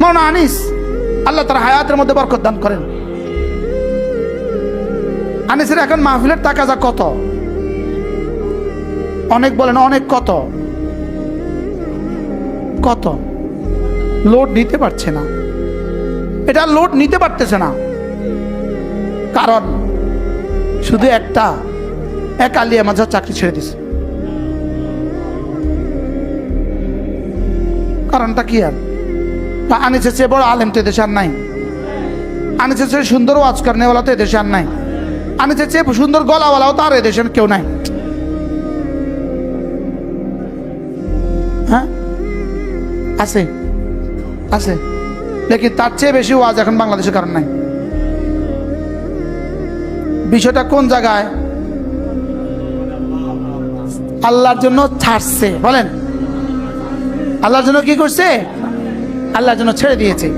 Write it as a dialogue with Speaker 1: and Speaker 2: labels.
Speaker 1: মাওলানা আনিস, আল্লাহ তার হায়াতের মধ্যে বরকত দান করেন। আনিসের এখন মাহফিলের তাকাজা কত? অনেক বলেন, অনেক। কত কত? লোড নিতে পারছে না, এটা লোড নিতে পারতেছে না। কারণ শুধু এক আলিয়া মাদ্রাসার চাকরি ছেড়ে দিছে। কারণটা কি? আর আনিসের চেয়ে বড় আলেম তো এদেশে আর নাই, আনিসের চেয়ে সুন্দর ওয়াজ করেনেওয়ালা তো এদেশে আর নাই, আনিসের চেয়ে সুন্দর গলাওয়ালাও তো আর এদেশে কেউ নাই। হ্যাঁ, আছে আছে, লেকিন তার চেয়ে বেশি ওয়াজ এখন বাংলাদেশে কারণ নাই। বিষয়টা কোন জায়গায়? আল্লাহর জন্য ছাড়ছে। বলেন, আল্লাহর জন্য কি করছে? আল্লাহর জন্য ছেড়ে দিয়েছে।